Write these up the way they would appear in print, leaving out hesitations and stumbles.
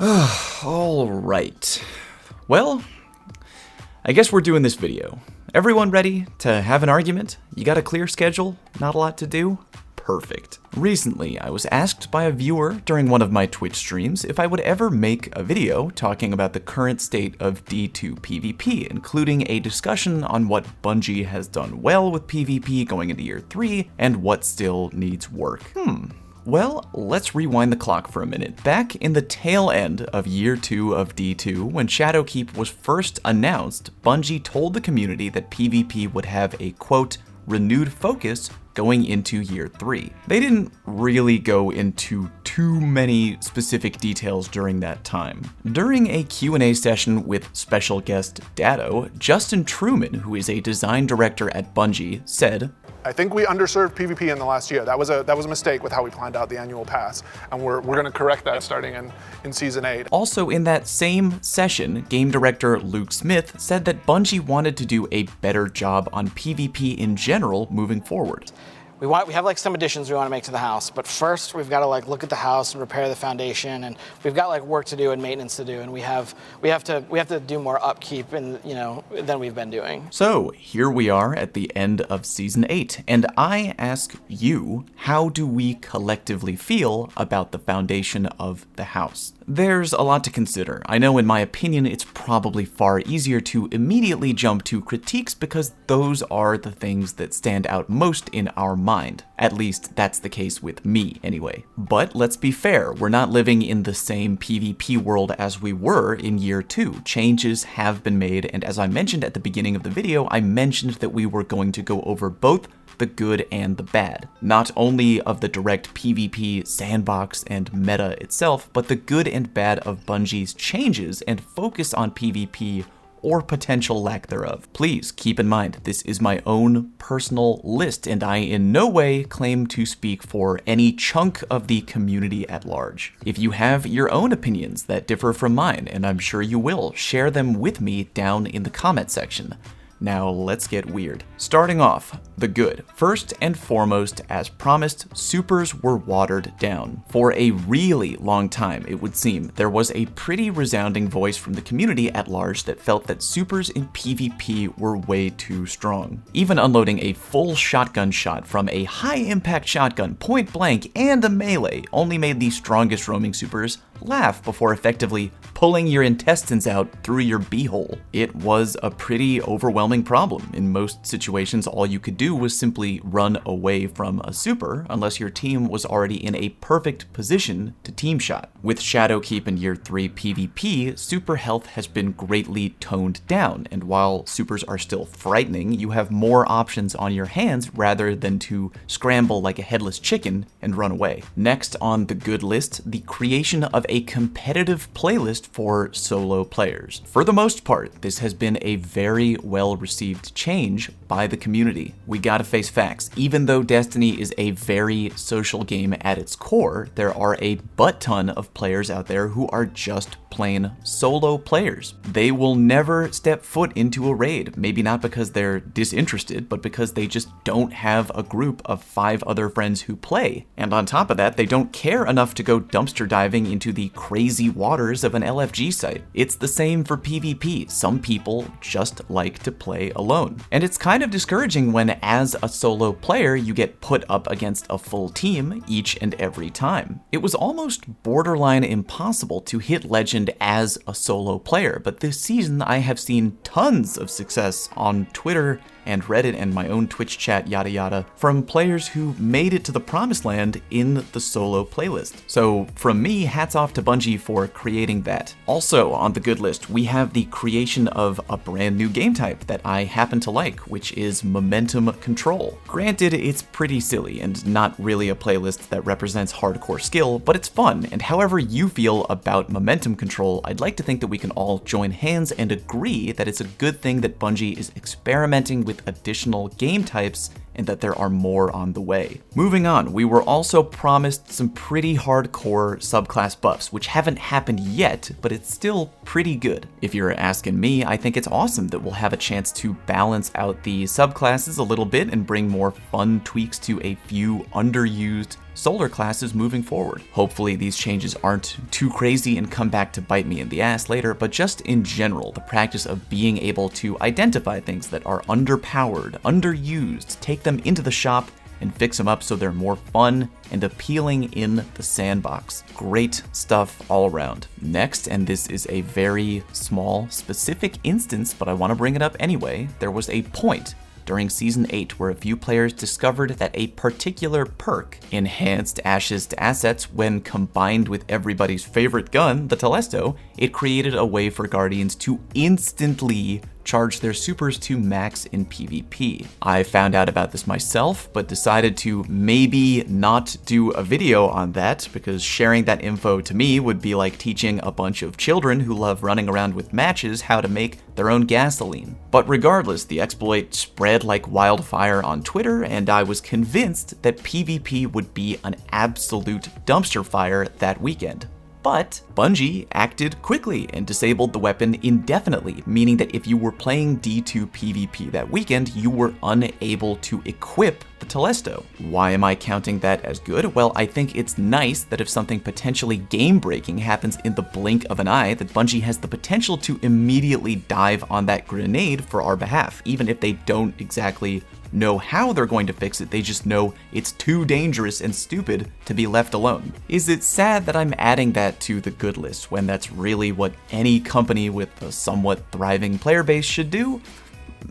All right. Well, I guess we're doing this video. Everyone ready to have an argument? You got a clear schedule? Not a lot to do? Perfect. Recently, I was asked by a viewer during one of my Twitch streams if I would ever make a video talking about the current state of D2 PvP, including a discussion on what Bungie has done well with PvP going into year 3 and what still needs work. Well, let's rewind the clock for a minute. Back in the tail end of year 2 of D2, when Shadowkeep was first announced, Bungie told the community that PvP would have a, quote, renewed focus going into year 3. They didn't really go into too many specific details during that time. During a Q&A session with special guest Datto, Justin Truman, who is a design director at Bungie, said, I think we underserved PvP in the last year. That was a mistake with how we planned out the annual pass, and we're going to correct that starting in Season 8. Also in that same session, game director Luke Smith said that Bungie wanted to do a better job on PvP in general moving forward. We have like some additions we want to make to the house, but first we've got to like look at the house and repair the foundation, and we've got like work to do and maintenance to do, and we have to do more upkeep and than we've been doing. So here we are at the end of Season 8, and I ask you, how do we collectively feel about the foundation of the house? There's a lot to consider. I know in my opinion it's probably far easier to immediately jump to critiques because those are the things that stand out most in our mind. At least that's the case with me anyway. But let's be fair, we're not living in the same PvP world as we were in year 2. Changes have been made, and as I mentioned at the beginning of the video, I mentioned that we were going to go over both the good and the bad. Not only of the direct PvP sandbox and meta itself, but the good and bad of Bungie's changes and focus on PvP or potential lack thereof. Please keep in mind, this is my own personal list, and I in no way claim to speak for any chunk of the community at large. If you have your own opinions that differ from mine, and I'm sure you will, share them with me down in the comment section. Now let's get weird. Starting off, the good. First and foremost, as promised, supers were watered down. For a really long time, it would seem, there was a pretty resounding voice from the community at large that felt that supers in PvP were way too strong. Even unloading a full shotgun shot from a high-impact shotgun point blank and a melee only made the strongest roaming supers laugh before effectively pulling your intestines out through your beehole. It was a pretty overwhelming problem. In most situations, all you could do was simply run away from a super, unless your team was already in a perfect position to team shot. With Shadowkeep in year 3 PvP, super health has been greatly toned down, and while supers are still frightening, you have more options on your hands rather than to scramble like a headless chicken and run away. Next on the good list, the creation of a competitive playlist for solo players. For the most part, this has been a very well-received change by the community. We gotta face facts. Even though Destiny is a very social game at its core, there are a butt-ton of players out there who are just plain solo players. They will never step foot into a raid, maybe not because they're disinterested, but because they just don't have a group of 5 other friends who play. And on top of that, they don't care enough to go dumpster diving into the crazy waters of an LFG site. It's the same for PvP. Some people just like to play alone. And it's kind of discouraging when, as a solo player, you get put up against a full team each and every time. It was almost borderline impossible to hit Legend as a solo player, but this season I have seen tons of success on Twitter and Reddit and my own Twitch chat, yada yada, from players who made it to the promised land in the solo playlist. So from me, hats off to Bungie for creating that. Also on the good list, we have the creation of a brand new game type that I happen to like, which is momentum control. Granted, it's pretty silly and not really a playlist that represents hardcore skill, but it's fun, and however you feel about momentum control, I'd like to think that we can all join hands and agree that it's a good thing that Bungie is experimenting with additional game types and that there are more on the way. Moving on, we were also promised some pretty hardcore subclass buffs, which haven't happened yet, but it's still pretty good. If you're asking me, I think it's awesome that we'll have a chance to balance out the subclasses a little bit and bring more fun tweaks to a few underused solar classes moving forward. Hopefully these changes aren't too crazy and come back to bite me in the ass later, but just in general, the practice of being able to identify things that are underpowered, underused, take them into the shop, and fix them up so they're more fun and appealing in the sandbox. Great stuff all around. Next, and this is a very small, specific instance, but I want to bring it up anyway, there was a point during Season 8 where a few players discovered that a particular perk enhanced Ashes to assets when combined with everybody's favorite gun, the Telesto. It created a way for Guardians to instantly charge their supers to max in PvP. I found out about this myself, but decided to maybe not do a video on that because sharing that info to me would be like teaching a bunch of children who love running around with matches how to make their own gasoline. But regardless, the exploit spread like wildfire on Twitter, and I was convinced that PvP would be an absolute dumpster fire that weekend. But Bungie acted quickly and disabled the weapon indefinitely, meaning that if you were playing D2 PvP that weekend, you were unable to equip the Telesto. Why am I counting that as good? Well, I think it's nice that if something potentially game-breaking happens in the blink of an eye, that Bungie has the potential to immediately dive on that grenade for our behalf, even if they don't exactly know how they're going to fix it, they just know it's too dangerous and stupid to be left alone. Is it sad that I'm adding that to the good list when that's really what any company with a somewhat thriving player base should do?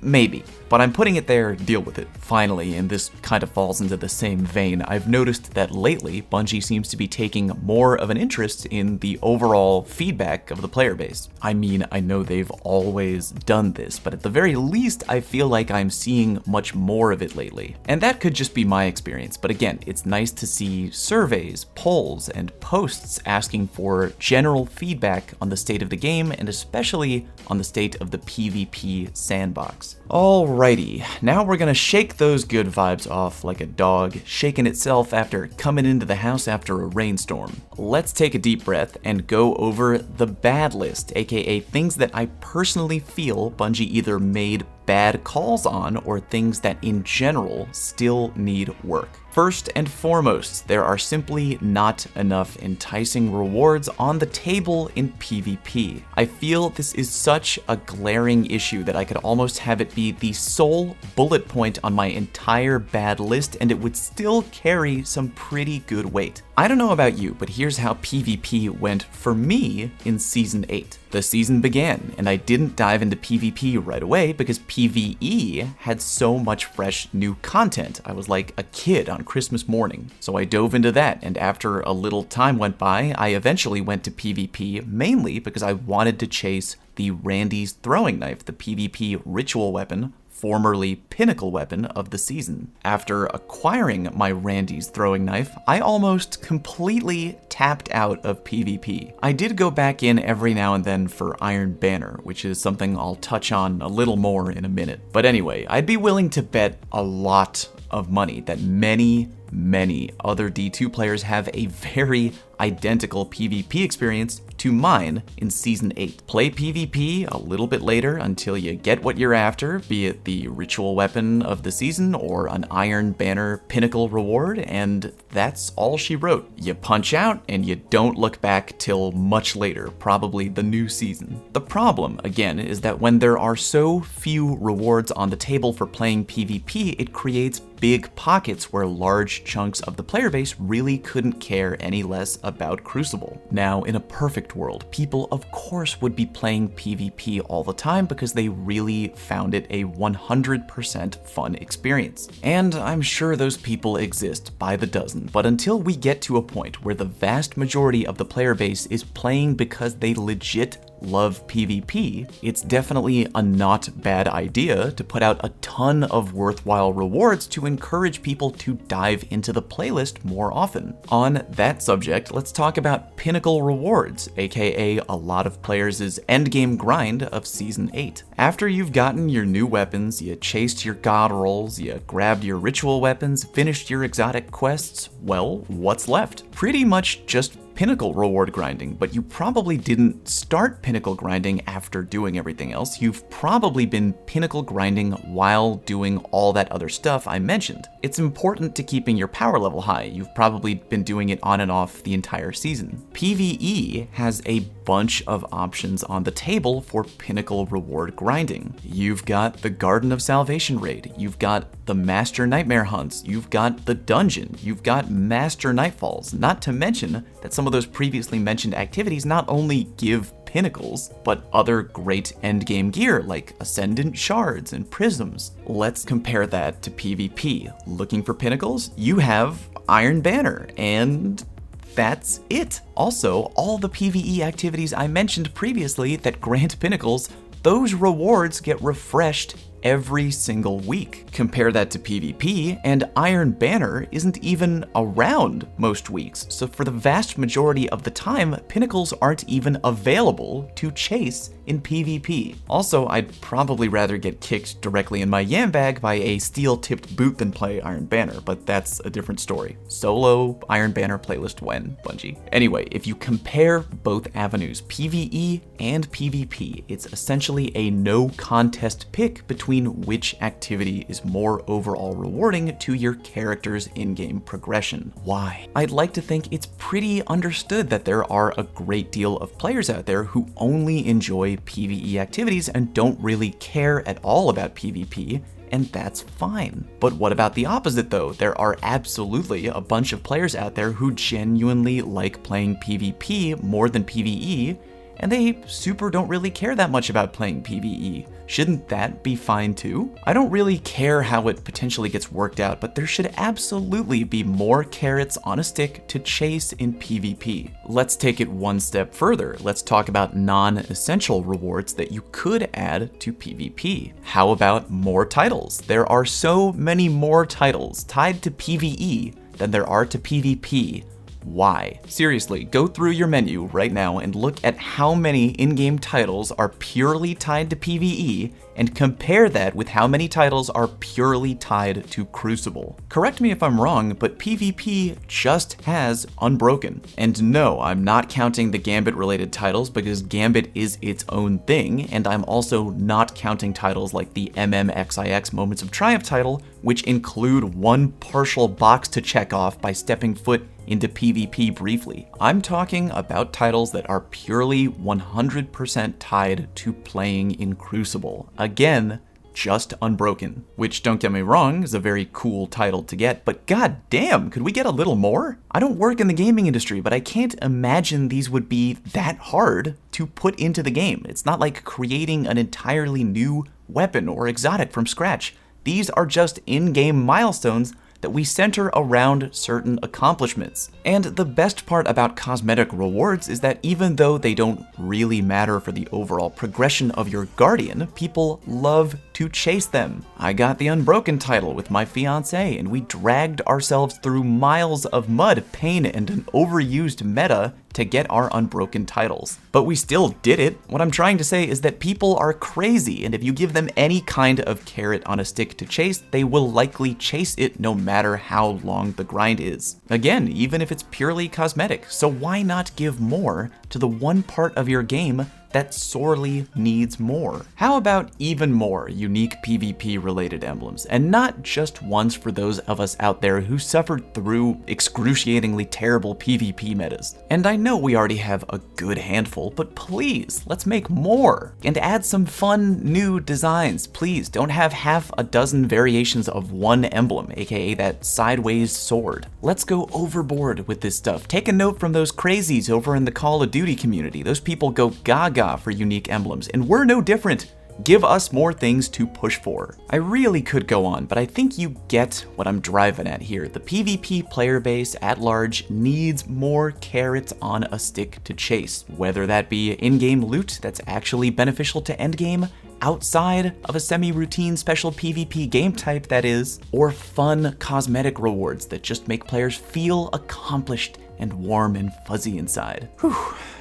Maybe, but I'm putting it there, deal with it. Finally, and this kind of falls into the same vein, I've noticed that lately, Bungie seems to be taking more of an interest in the overall feedback of the player base. I mean, I know they've always done this, but at the very least, I feel like I'm seeing much more of it lately. And that could just be my experience, but again, it's nice to see surveys, polls, and posts asking for general feedback on the state of the game, and especially on the state of the PvP sandbox. Alrighty, now we're gonna shake those good vibes off like a dog shaking itself after coming into the house after a rainstorm. Let's take a deep breath and go over the bad list, aka things that I personally feel Bungie either made bad calls on or things that in general still need work. First and foremost, there are simply not enough enticing rewards on the table in PvP. I feel this is such a glaring issue that I could almost have it be the sole bullet point on my entire bad list and it would still carry some pretty good weight. I don't know about you, but here's how PvP went for me in Season 8. The season began, and I didn't dive into PvP right away because PvE had so much fresh new content. I was like a kid on Christmas morning. So I dove into that, and after a little time went by, I eventually went to PvP mainly because I wanted to chase the Randy's throwing knife, the PvP ritual weapon, formerly pinnacle weapon of the season. After acquiring my Randy's throwing knife, I almost completely tapped out of PvP. I did go back in every now and then for Iron Banner, which is something I'll touch on a little more in a minute. But anyway, I'd be willing to bet a lot of money that many other D2 players have a very identical PvP experience to mine in Season 8. Play PvP a little bit later until you get what you're after, be it the ritual weapon of the season or an Iron Banner pinnacle reward, and that's all she wrote. You punch out and you don't look back till much later, probably the new season. The problem, again, is that when there are so few rewards on the table for playing PvP, it creates big pockets where large chunks of the player base really couldn't care any less about Crucible. Now, in a perfect world, people of course would be playing PvP all the time because they really found it a 100% fun experience. And I'm sure those people exist by the dozen, but until we get to a point where the vast majority of the player base is playing because they legit love PvP, it's definitely a not bad idea to put out a ton of worthwhile rewards to encourage people to dive into the playlist more often. On that subject, let's talk about pinnacle rewards, aka a lot of players' endgame grind of Season 8. After you've gotten your new weapons, you chased your god rolls, you grabbed your ritual weapons, finished your exotic quests, well, what's left? Pretty much just pinnacle reward grinding, but you probably didn't start pinnacle grinding after doing everything else. You've probably been pinnacle grinding while doing all that other stuff I mentioned. It's important to keeping your power level high. You've probably been doing it on and off the entire season. PvE has a bunch of options on the table for pinnacle reward grinding. You've got the Garden of Salvation raid, you've got the Master Nightmare hunts, you've got the dungeon, you've got Master Nightfalls, not to mention that some of those previously mentioned activities not only give pinnacles, but other great endgame gear like Ascendant Shards and Prisms. Let's compare that to PvP. Looking for pinnacles? You have Iron Banner, and that's it. Also, all the PvE activities I mentioned previously that grant pinnacles, those rewards get refreshed every single week. Compare that to PvP, and Iron Banner isn't even around most weeks, so for the vast majority of the time, pinnacles aren't even available to chase in PvP. Also, I'd probably rather get kicked directly in my yam bag by a steel-tipped boot than play Iron Banner, but that's a different story. Solo Iron Banner playlist when, Bungie. Anyway, if you compare both avenues, PvE and PvP, it's essentially a no-contest pick between which activity is more overall rewarding to your character's in-game progression. Why? I'd like to think it's pretty understood that there are a great deal of players out there who only enjoy PvE activities and don't really care at all about PvP, and that's fine. But what about the opposite though? There are absolutely a bunch of players out there who genuinely like playing PvP more than PvE, and they super don't really care that much about playing PvE. Shouldn't that be fine too? I don't really care how it potentially gets worked out, but there should absolutely be more carrots on a stick to chase in PvP. Let's take it one step further. Let's talk about non-essential rewards that you could add to PvP. How about more titles? There are so many more titles tied to PvE than there are to PvP. Why? Seriously, go through your menu right now and look at how many in-game titles are purely tied to PvE and compare that with how many titles are purely tied to Crucible. Correct me if I'm wrong, but PvP just has Unbroken. And no, I'm not counting the Gambit-related titles because Gambit is its own thing, and I'm also not counting titles like the MMXIX Moments of Triumph title, which include one partial box to check off by stepping foot into PvP briefly. I'm talking about titles that are purely 100% tied to playing in Crucible. Again, just Unbroken, which, don't get me wrong, is a very cool title to get, but god damn, could we get a little more? I don't work in the gaming industry, but I can't imagine these would be that hard to put into the game. It's not like creating an entirely new weapon or exotic from scratch. These are just in-game milestones that we center around certain accomplishments. And the best part about cosmetic rewards is that even though they don't really matter for the overall progression of your Guardian, people love to chase them. I got the Unbroken title with my fiancé, and we dragged ourselves through miles of mud, pain, and an overused meta to get our Unbroken titles. But we still did it. What I'm trying to say is that people are crazy, and if you give them any kind of carrot on a stick to chase, they will likely chase it no matter how long the grind is. Again, even if it's purely cosmetic, so why not give more to the one part of your game that sorely needs more? How about even more unique PvP related emblems, and not just ones for those of us out there who suffered through excruciatingly terrible PvP metas? And I know we already have a good handful, but please, let's make more and add some fun new designs. Please don't have half a dozen variations of one emblem, aka that sideways sword. Let's go overboard with this stuff. Take a note from those crazies over in the Call of Duty community. Those people go gaga for unique emblems, and we're no different. Give us more things to push for. I really could go on, but I think you get what I'm driving at here. The PvP player base at large needs more carrots on a stick to chase, whether that be in-game loot that's actually beneficial to endgame, outside of a semi-routine special PvP game type that is, or fun cosmetic rewards that just make players feel accomplished and warm and fuzzy inside. Whew.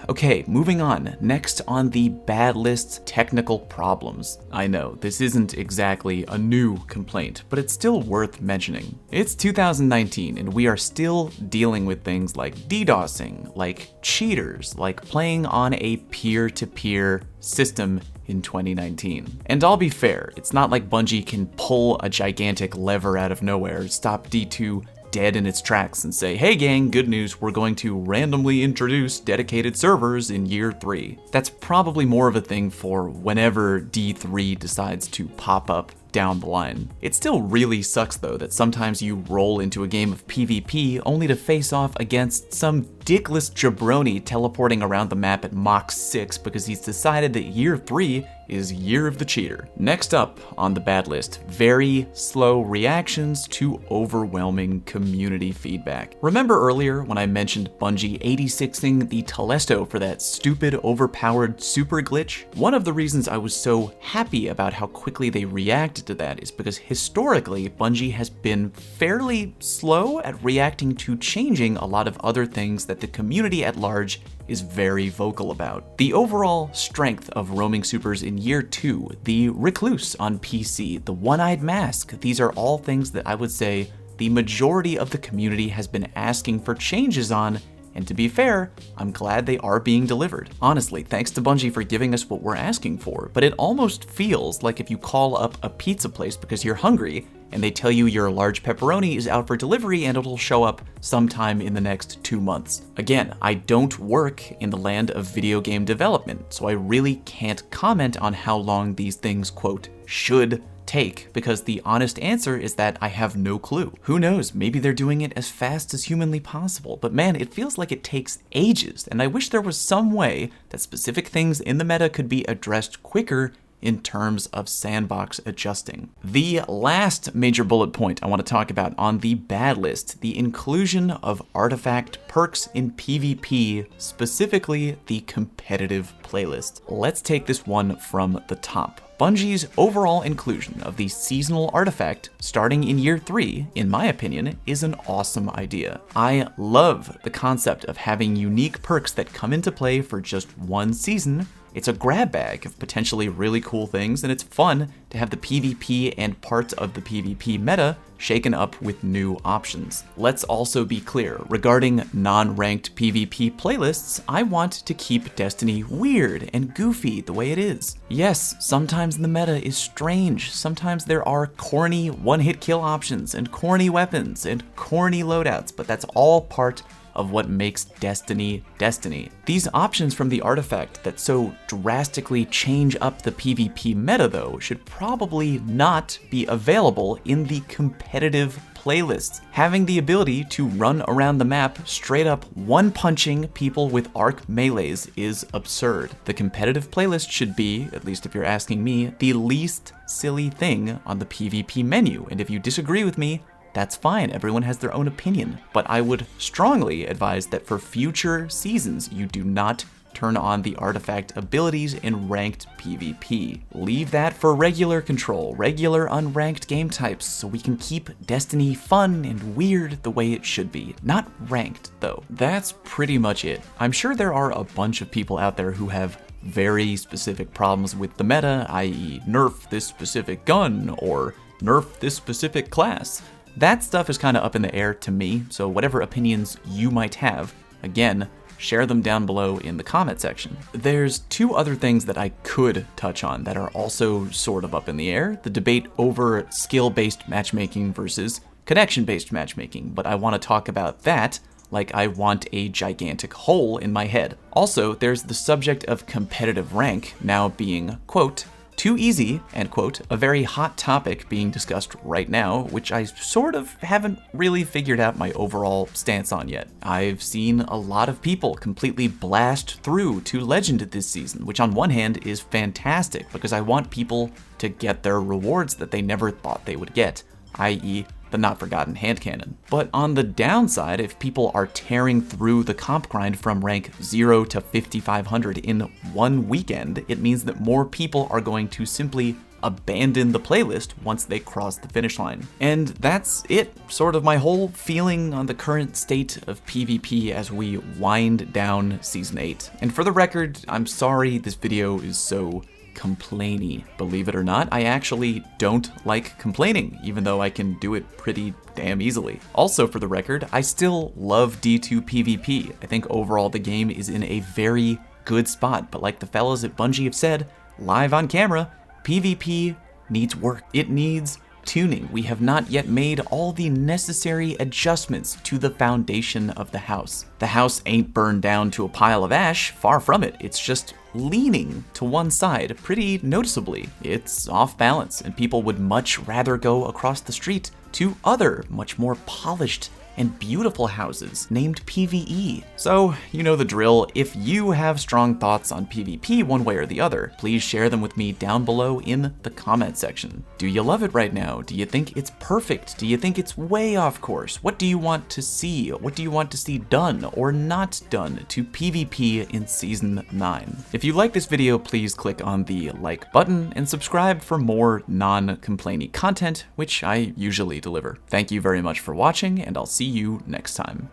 Okay, moving on. Next on the bad list, technical problems. I know, this isn't exactly a new complaint, but it's still worth mentioning. It's 2019, and we are still dealing with things like DDoSing, like cheaters, like playing on a peer-to-peer system in 2019. And I'll be fair, it's not like Bungie can pull a gigantic lever out of nowhere, stop D2 dead in its tracks and say, hey gang, good news, we're going to randomly introduce dedicated servers in year 3. That's probably more of a thing for whenever D3 decides to pop up down the line. It still really sucks though that sometimes you roll into a game of PvP only to face off against some dickless jabroni teleporting around the map at Mach 6 because he's decided that year 3 is Year of the Cheater. Next up on the bad list, very slow reactions to overwhelming community feedback. Remember earlier when I mentioned Bungie 86ing the Telesto for that stupid overpowered super glitch? One of the reasons I was so happy about how quickly they reacted to that is because historically Bungie has been fairly slow at reacting to changing a lot of other things that the community at large is very vocal about. The overall strength of roaming supers in year 2, the recluse on PC, the one-eyed mask, these are all things that I would say the majority of the community has been asking for changes on, and to be fair, I'm glad they are being delivered. Honestly, thanks to Bungie for giving us what we're asking for, but it almost feels like if you call up a pizza place because you're hungry, and they tell you your large pepperoni is out for delivery and it'll show up sometime in the next 2 months. Again, I don't work in the land of video game development, so I really can't comment on how long these things, quote, should take, because the honest answer is that I have no clue. Who knows, maybe they're doing it as fast as humanly possible, but man, it feels like it takes ages, and I wish there was some way that specific things in the meta could be addressed quicker in terms of sandbox adjusting. The last major bullet point I want to talk about on the bad list, the inclusion of artifact perks in PvP, specifically the competitive playlist. Let's take this one from the top. Bungie's overall inclusion of the seasonal artifact starting in year 3, in my opinion, is an awesome idea. I love the concept of having unique perks that come into play for just one season. It's a grab bag of potentially really cool things, and it's fun to have the PvP and parts of the PvP meta shaken up with new options. Let's also be clear, regarding non-ranked PvP playlists, I want to keep Destiny weird and goofy the way it is. Yes, sometimes the meta is strange, sometimes there are corny one-hit kill options and corny weapons and corny loadouts, but that's all part of what makes Destiny Destiny. These options from the artifact that so drastically change up the PvP meta though should probably not be available in the competitive playlists. Having the ability to run around the map straight up one-punching people with arc melees is absurd. The competitive playlist should be, at least if you're asking me, the least silly thing on the PvP menu, and if you disagree with me, that's fine, everyone has their own opinion. But I would strongly advise that for future seasons, you do not turn on the artifact abilities in ranked PvP. Leave that for regular control, regular unranked game types, so we can keep Destiny fun and weird the way it should be. Not ranked, though. That's pretty much it. I'm sure there are a bunch of people out there who have very specific problems with the meta, i.e. nerf this specific gun, or nerf this specific class. That stuff is kind of up in the air to me, so whatever opinions you might have, again, share them down below in the comment section. There's 2 other things that I could touch on that are also sort of up in the air. The debate over skill-based matchmaking versus connection-based matchmaking, but I want to talk about that like I want a gigantic hole in my head. Also, there's the subject of competitive rank now being, quote, too easy, end quote, a very hot topic being discussed right now, which I sort of haven't really figured out my overall stance on yet. I've seen a lot of people completely blast through to Legend this season, which on one hand is fantastic because I want people to get their rewards that they never thought they would get, i.e. the not forgotten hand cannon. But on the downside, if people are tearing through the comp grind from rank 0 to 5500 in one weekend, it means that more people are going to simply abandon the playlist once they cross the finish line. And that's it, sort of my whole feeling on the current state of PvP as we wind down Season 8. And for the record, I'm sorry this video is so complainy. Believe it or not, I actually don't like complaining, even though I can do it pretty damn easily. Also, for the record, I still love D2 PvP. I think overall the game is in a very good spot, but like the fellas at Bungie have said, live on camera, PvP needs work. It needs tuning. We have not yet made all the necessary adjustments to the foundation of the house. The house ain't burned down to a pile of ash, far from it. It's just leaning to one side pretty noticeably. It's off balance, and people would much rather go across the street to other, much more polished and beautiful houses named PvE. So, you know the drill. If you have strong thoughts on PvP one way or the other, please share them with me down below in the comment section. Do you love it right now? Do you think it's perfect? Do you think it's way off course? What do you want to see? What do you want to see done or not done to PvP in Season 9? If you like this video, please click on the like button and subscribe for more non-complainy content, which I usually deliver. Thank you very much for watching, and I'll see you next time.